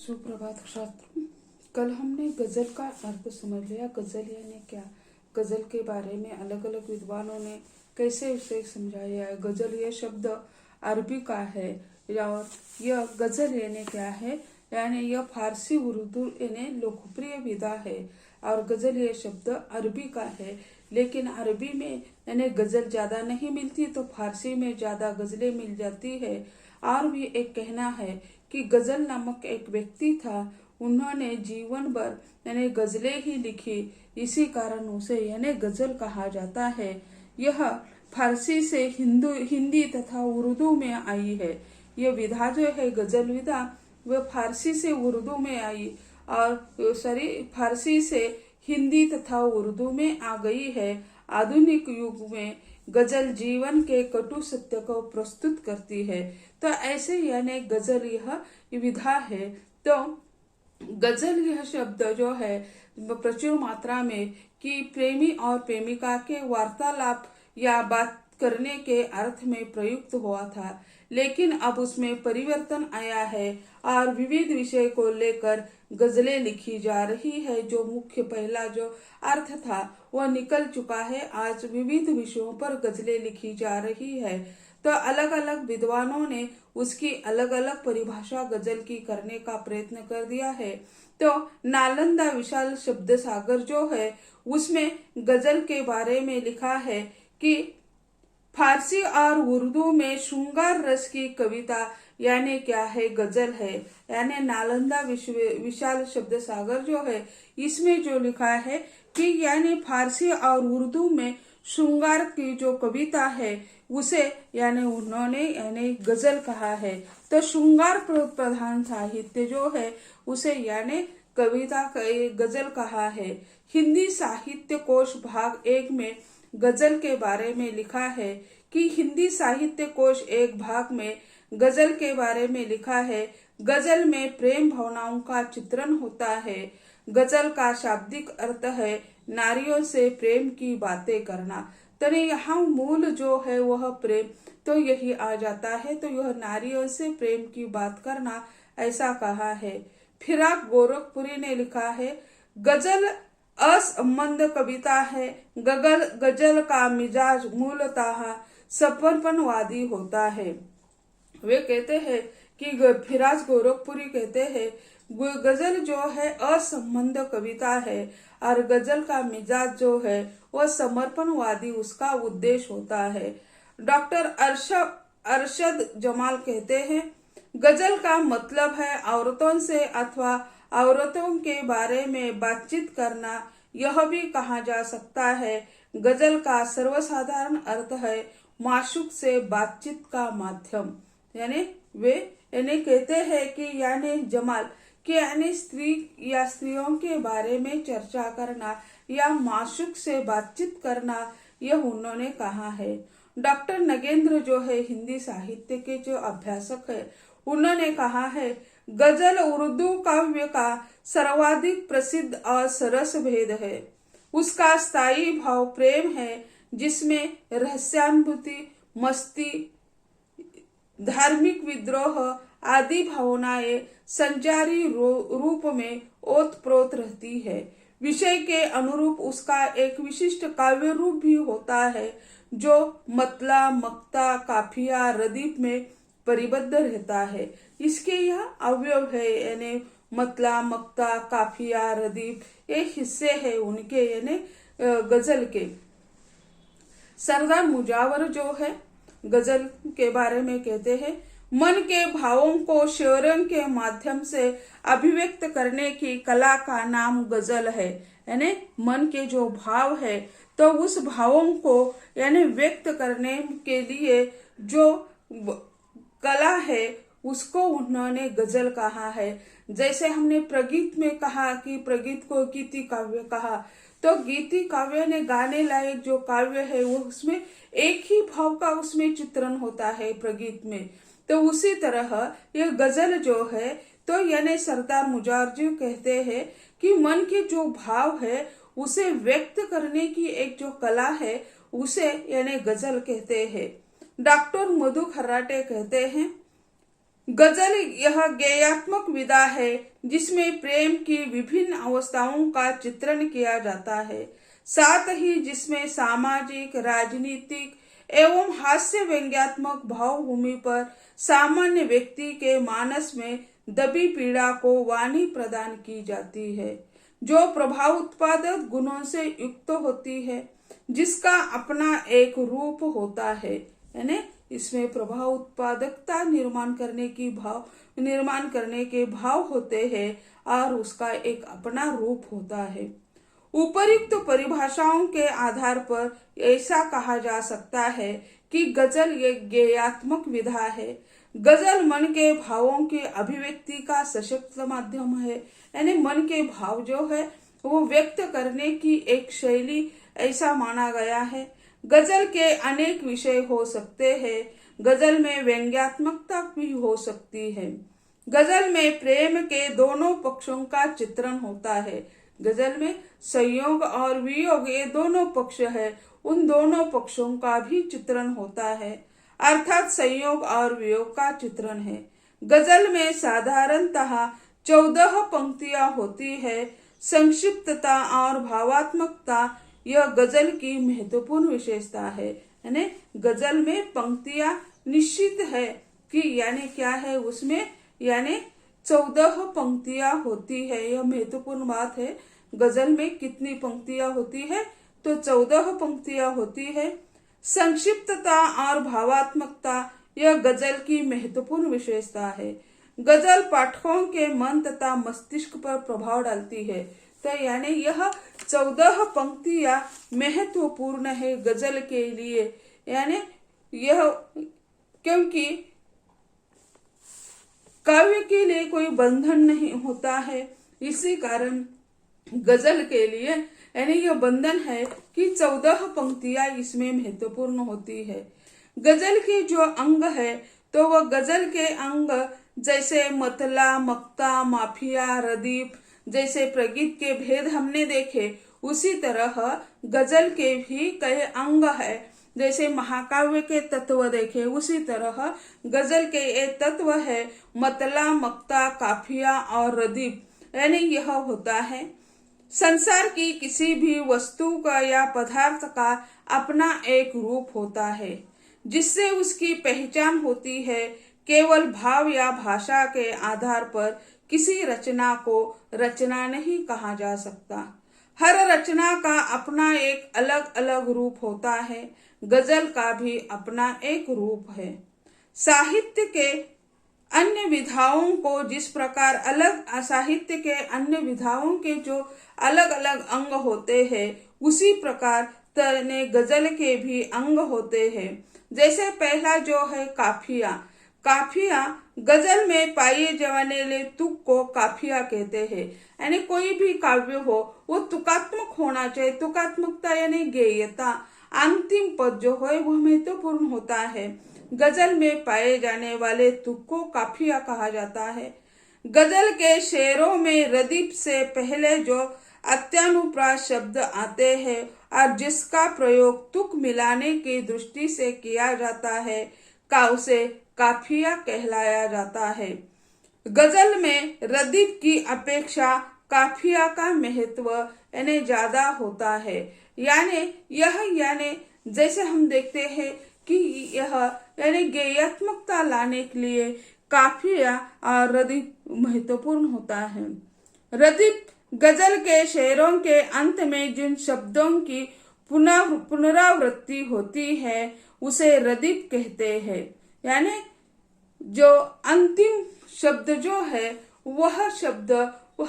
सुप्रभात छात्र। कल हमने गजल का अर्थ समझ लिया। गजल यानी क्या, गजल के बारे में अलग अलग विद्वानों ने कैसे उसे समझाया है। गजल ये शब्द अरबी का है और यह गजल यानी क्या है, यानी यह फारसी उर्दू यानी लोकप्रिय विधा है। और गजल ये शब्द अरबी का है, लेकिन अरबी में यानी गजल ज्यादा नहीं मिलती तो फारसी में ज्यादा गजलें मिल जाती है। और भी एक कहना है कि गजल नामक एक व्यक्ति था, उन्होंने जीवन भर यानी गजलें ही लिखी, इसी कारण उसे यानी गजल कहा जाता है। यह फारसी से हिंदी तथा उर्दू में आई है। यह विधा जो है गजल विधा, वह फारसी से उर्दू में आई और फारसी से हिंदी तथा उर्दू में आ गई है। आधुनिक युग में गजल जीवन के कटु सत्य को प्रस्तुत करती है। तो ऐसे यानी गजल यह विधा है। तो गजल यह शब्द जो है प्रचुर मात्रा में कि प्रेमी और प्रेमिका के वार्तालाप या बात करने के अर्थ में प्रयुक्त हुआ था, लेकिन अब उसमें परिवर्तन आया है और विविध विषय को लेकर गजलें लिखी जा रही है। जो मुख्य पहला जो अर्थ था वह निकल चुका है। आज विविध विषयों पर गजलें लिखी जा रही है। तो अलग अलग विद्वानों ने उसकी अलग अलग परिभाषा गजल की करने का प्रयत्न कर दिया है। तो नालंदा विशाल शब्द सागर जो है उसमें गजल के बारे में लिखा है कि फारसी और उर्दू में श्रृंगार रस की कविता यानी क्या है, गजल है। यानी नालंदा विशाल शब्द सागर जो है इसमें जो लिखा है कि यानी फारसी और उर्दू में श्रृंगार की जो कविता है उसे यानी उन्होंने यानी गजल कहा है। तो श्रृंगार प्रधान साहित्य जो है उसे यानी कविता गजल कहा है। हिंदी साहित्य कोश भाग 1 में गजल के बारे में लिखा है कि हिंदी साहित्य कोश 1 भाग में गजल के बारे में लिखा है। गजल में प्रेम भावनाओं का चित्रण होता है। गजल का शाब्दिक अर्थ है नारियों से प्रेम की बातें करना। तो यहाँ मूल जो है वह प्रेम तो यही आ जाता है। तो यह नारियों से प्रेम की बात करना ऐसा कहा है। फिराक गोरखपुरी ने लिखा है, गजल असंबंध कविता है। गजल का मिजाज मूलतः समर्पणवादी होता है। वे कहते हैं कि फिराज गोरखपुरी कहते हैं गजल जो है असंबंध कविता है और गजल का मिजाज जो है वह समर्पणवादी उसका उद्देश्य होता है। डॉक्टर अरशद जमाल कहते हैं गजल का मतलब है औरतों से अथवा औरतों के बारे में बातचीत करना। यह भी कहा जा सकता है गजल का सर्वसाधारण अर्थ है माशूक से बातचीत का माध्यम। यानी वे यानी कहते हैं कि यानी जमाल कि यानी स्त्री या स्त्रियों के बारे में चर्चा करना या माशूक से बातचीत करना, यह उन्होंने कहा है। डॉक्टर नगेंद्र जो है हिंदी साहित्य के जो अभ्यासक है, उन्होंने कहा है गजल उर्दू काव्य का सर्वाधिक प्रसिद्ध और सरस भेद है। उसका स्थायी भाव प्रेम है, जिसमें रहस्यानुभूति, मस्ती, धार्मिक विद्रोह आदि भावनाएं संचारी रूप में ओतप्रोत रहती है। विषय के अनुरूप उसका एक विशिष्ट काव्य रूप भी होता है जो मतला, मक्ता, काफिया, रदीफ में परिबद्ध रहता है। इसके यह अवयव है यानी मतला, मक्ता, काफिया, रदीफ ये हिस्से हैं उनके यानी गजल के। सरदार मुजावर जो है गजल के बारे में कहते हैं मन के भावों को शेरों के माध्यम से अभिव्यक्त करने की कला का नाम गजल है। यानी मन के जो भाव है तो उस भावों को यानी व्यक्त करने के लिए जो कला है उसको उन्होंने गजल कहा है। जैसे हमने प्रगीत में कहा कि प्रगीत को गीति काव्य कहा, तो गीति काव्य ने गाने लायक जो काव्य है वो उसमें एक ही भाव का उसमें चित्रण होता है प्रगीत में। तो उसी तरह यह गजल जो है तो यानी सरदार मुजावर जी कहते हैं कि मन के जो भाव है उसे व्यक्त करने की एक जो कला है उसे यानी गजल कहते हैं। डॉक्टर मधु खर्राटे कहते हैं गजल यह गेयात्मक विधा है जिसमें प्रेम की विभिन्न अवस्थाओं का चित्रण किया जाता है, साथ ही जिसमें सामाजिक, राजनीतिक एवं हास्य व्यंग्यात्मक भावभूमि पर सामान्य व्यक्ति के मानस में दबी पीड़ा को वाणी प्रदान की जाती है, जो प्रभाव उत्पादक गुणों से युक्त होती है, जिसका अपना एक रूप होता है। यानी इसमें प्रभाव उत्पादकता निर्माण करने के भाव होते हैं और उसका एक अपना रूप होता है। उपर्युक्त परिभाषाओं के आधार पर ऐसा कहा जा सकता है कि गजल एक गेयात्मक विधा है। गजल मन के भावों की अभिव्यक्ति का सशक्त माध्यम है। यानी मन के भाव जो है वो व्यक्त करने की एक शैली ऐसा माना गया है। गजल के अनेक विषय हो सकते हैं। गजल में व्यंग्यात्मकता भी हो सकती है। गजल में प्रेम के दोनों पक्षों का चित्रण होता है। गजल में संयोग और वियोग ये दोनों पक्ष है, उन दोनों पक्षों का भी चित्रण होता है, अर्थात संयोग और वियोग का चित्रण है। गजल में साधारणतः 14 पंक्तियां होती है। संक्षिप्तता और भावात्मकता यह गजल की महत्वपूर्ण विशेषता है। यानी गजल में पंक्तियां निश्चित है कि यानी क्या है उसमें, यानी 14 पंक्तियां होती है। यह महत्वपूर्ण बात है। गजल में कितनी पंक्तियां होती है, तो 14 पंक्तियां होती है। संक्षिप्तता और भावात्मकता यह गजल की महत्वपूर्ण विशेषता है। गजल पाठकों के मन तथा मस्तिष्क पर प्रभाव डालती है। तो यानी यह 14 पंक्तियां महत्वपूर्ण है गजल के लिए। यानी यह क्योंकि काव्य के लिए कोई बंधन नहीं होता है, इसी कारण गजल के लिए यानी यह बंधन है कि 14 पंक्तियां इसमें महत्वपूर्ण होती है। गजल के जो अंग है तो वह गजल के अंग जैसे मतला, मक्ता, माफिया, रदीफ जैसे प्रगीत के भेद हमने देखे, उसी तरह गजल के भी कई अंग है। जैसे महाकाव्य के तत्व देखे, उसी तरह गजल के ये तत्व है मतला, मक्ता, काफिया और रदीफ। यानी यह होता है संसार की किसी भी वस्तु का या पदार्थ का अपना एक रूप होता है जिससे उसकी पहचान होती है। केवल भाव या भाषा के आधार पर किसी रचना को रचना नहीं कहा जा सकता। हर रचना का अपना एक अलग अलग रूप होता है। गजल का भी अपना एक रूप है। साहित्य के अन्य विधाओं को जिस प्रकार साहित्य के अन्य विधाओं के जो अलग अलग अंग होते हैं, उसी प्रकार तरह गजल के भी अंग होते हैं। जैसे पहला जो है काफिया। काफिया गजल में पाए जाने वाले तुक को काफिया कहते हैं। यानी कोई भी काव्य हो वो तुकात्मक होना चाहिए। तुकात्मकता यानी गेयता, अंतिम पद जो है वह महत्वपूर्ण होता है। गजल में पाए जाने वाले तुक को काफिया कहा जाता है। गजल के शेरों में रदीफ से पहले जो अत्यानुप्रास शब्द आते हैं और जिसका प्रयोग तुक मिलाने की दृष्टि से किया जाता है का उसे काफिया कहलाया जाता है। गजल में रदीफ की अपेक्षा काफिया का महत्व यानी ज्यादा होता है। यानी जैसे हम देखते हैं कि यह यानी गेयात्मकता लाने के लिए काफिया और रदीफ महत्वपूर्ण होता है। रदीफ गजल के शेरों के अंत में जिन शब्दों की पुनरावृत्ति होती है उसे रदीफ कहते हैं। यानी जो अंतिम शब्द जो है वह शब्द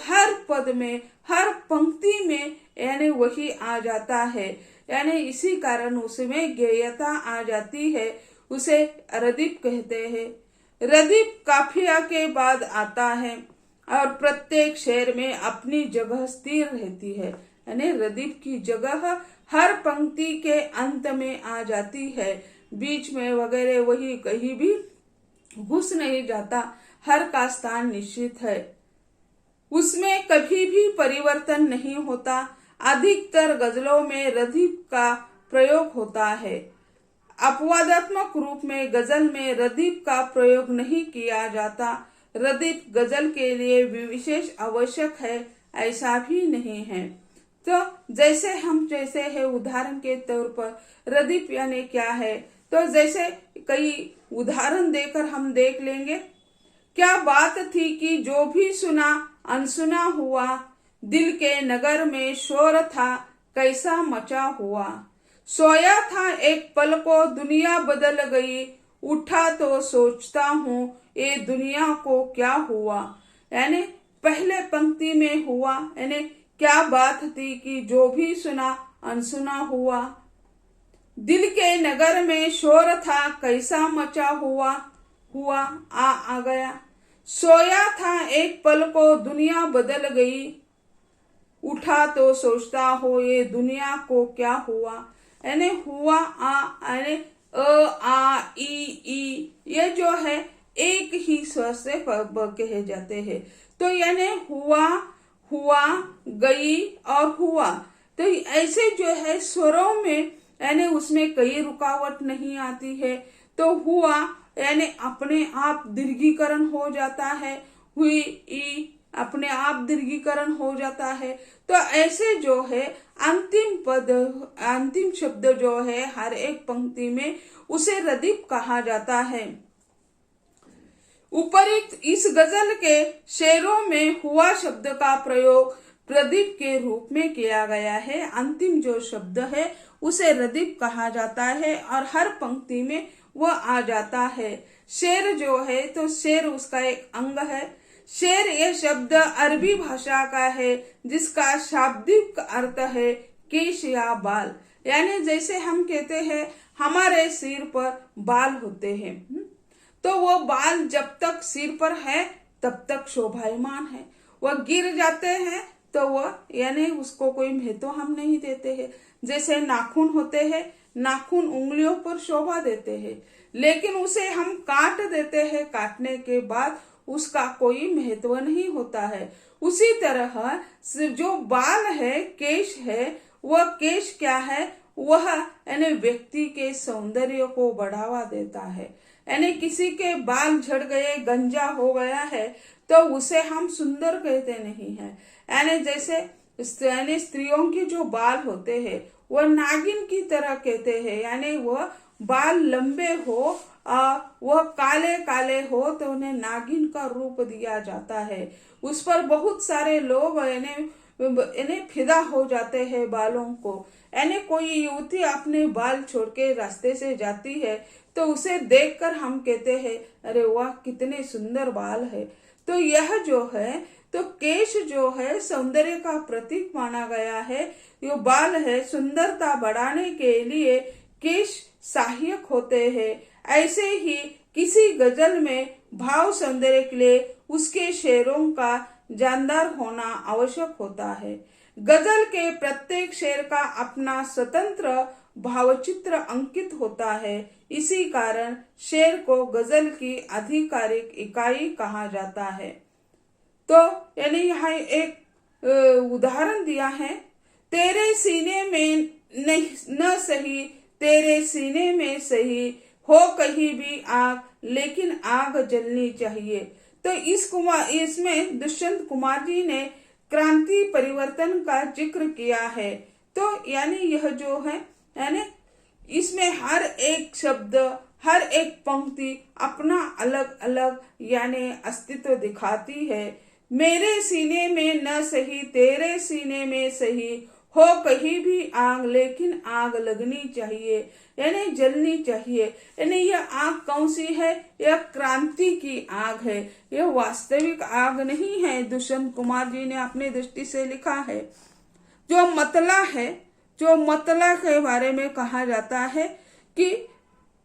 हर पद में, हर पंक्ति में यानी वही आ जाता है। यानी इसी कारण उसमें गेयता आ जाती है, उसे रदीफ कहते हैं। रदीफ काफिया के बाद आता है और प्रत्येक शेर में अपनी जगह स्थिर रहती है। यानी रदीफ की जगह हर पंक्ति के अंत में आ जाती है, बीच में वगैरह वही कहीं भी घुस नहीं जाता, हर का स्थान निश्चित है, उसमें कभी भी परिवर्तन नहीं होता। अधिकतर गजलों में रदीफ का प्रयोग होता है। अपवादात्मक रूप में गजल में रदीफ का प्रयोग नहीं किया जाता। रदीफ गजल के लिए विशेष आवश्यक है ऐसा भी नहीं है। तो जैसे है उदाहरण के तौर पर रदीफ यानी क्या है, तो जैसे कई उदाहरण देकर हम देख लेंगे। क्या बात थी कि जो भी सुना अनसुना हुआ, दिल के नगर में शोर था कैसा मचा हुआ। सोया था एक पल को दुनिया बदल गई, उठा तो सोचता हूँ ये दुनिया को क्या हुआ। यानी पहले पंक्ति में हुआ यानी क्या बात थी कि जो भी सुना अनसुना हुआ, दिल के नगर में शोर था कैसा मचा हुआ आ गया। सोया था एक पल को दुनिया बदल गई, उठा तो सोचता हो ये दुनिया को क्या हुआ। यानी हुआ यानी आ ई ये जो है एक ही स्वर से कहे जाते हैं। तो यानी हुआ गई और हुआ, तो ऐसे जो है स्वरों में यानी उसमें कई रुकावट नहीं आती है। तो हुआ यानी अपने आप दीर्घीकरण हो जाता है, हुई ई अपने आप दीर्घीकरण हो जाता है। तो ऐसे जो है अंतिम शब्द जो है हर एक पंक्ति में उसे रदीफ कहा जाता है। उपरिक्त इस गजल के शेरों में हुआ शब्द का प्रयोग रदीफ के रूप में किया गया है। अंतिम जो शब्द है उसे रदीफ कहा जाता है और हर पंक्ति में वह आ जाता है। शेर जो है तो शेर उसका एक अंग है। शेर ये शब्द अरबी भाषा का है जिसका शाब्दिक अर्थ है केश या बाल। यानी जैसे हम कहते हैं हमारे सिर पर बाल होते हैं, तो वो बाल जब तक सिर पर है तब तक शोभायमान है, वह गिर जाते हैं तो वह यानी उसको कोई महत्व हम नहीं देते हैं। जैसे नाखून होते हैं, नाखून उंगलियों पर शोभा देते हैं, लेकिन उसे हम काट देते हैं, काटने के बाद उसका कोई महत्व नहीं होता है। उसी तरह जो बाल है, केश है, वह केश क्या है, वह यानी व्यक्ति के सौंदर्य को बढ़ावा देता है। यानी किसी के बाल झड़ गए, गंजा हो गया है, तो उसे हम सुंदर कहते नहीं है। यानी जैसे यानी स्त्रियों के जो बाल होते हैं वह नागिन की तरह कहते हैं। यानी वह बाल लंबे हो, वह काले काले हो तो उन्हें नागिन का रूप दिया जाता है। उस पर बहुत सारे लोग यानी फिदा हो जाते हैं बालों को। यानी कोई युवती अपने बाल छोड़ के रास्ते से जाती है तो उसे देखकर हम कहते हैं अरे वाह कितने सुंदर बाल है। तो यह जो है तो केश जो है सौंदर्य का प्रतीक माना गया है। जो बाल है सुंदरता बढ़ाने के लिए केश सहायक होते हैं। ऐसे ही किसी गजल में भाव सौंदर्य के लिए उसके शेरों का जानदार होना आवश्यक होता है। गजल के प्रत्येक शेर का अपना स्वतंत्र भावचित्र अंकित होता है। इसी कारण शेर को गजल की आधिकारिक इकाई कहा जाता है। तो यानी यहाँ एक उदाहरण दिया है, तेरे सीने में न सही, तेरे सीने में सही हो कहीं भी आग, लेकिन आग जलनी चाहिए। तो इसमें दुष्यंत कुमार जी ने क्रांति परिवर्तन का जिक्र किया है। तो यानी यह जो है यानी इसमें हर एक शब्द, हर एक पंक्ति अपना अलग अलग यानी अस्तित्व दिखाती है। मेरे सीने में न सही, तेरे सीने में सही हो कहीं भी आग, लेकिन आग लगनी चाहिए यानी जलनी चाहिए। यानी यह आग कौन सी है? यह क्रांति की आग है, यह वास्तविक आग नहीं है। दुष्यंत कुमार जी ने अपनी दृष्टि से लिखा है। जो मतला है, जो मतला के बारे में कहा जाता है कि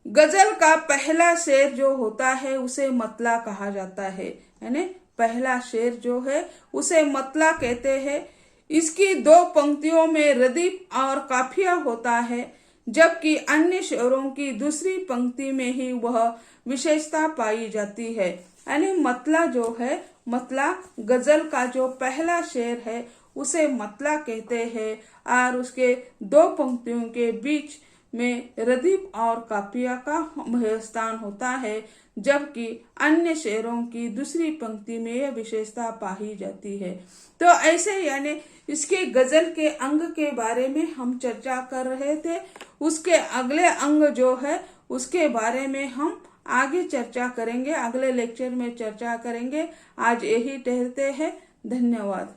गजल का पहला शेर जो होता है उसे मतला कहा जाता है। यानी पहला शेर जो है उसे मतला कहते हैं। इसकी दो पंक्तियों में रदीफ और काफिया होता है, जबकि अन्य शेरों की दूसरी पंक्ति में ही वह विशेषता पाई जाती है। यानी मतला जो है, मतला गजल का जो पहला शेर है उसे मतला कहते हैं और उसके दो पंक्तियों के बीच में रदीफ और काफिया का स्थान होता है, जबकि अन्य शेरों की दूसरी पंक्ति में यह विशेषता पाई जाती है। तो ऐसे यानी इसके गजल के अंग के बारे में हम चर्चा कर रहे थे। उसके अगले अंग जो है उसके बारे में हम आगे चर्चा करेंगे, अगले लेक्चर में चर्चा करेंगे। आज यही ठहरते हैं। धन्यवाद।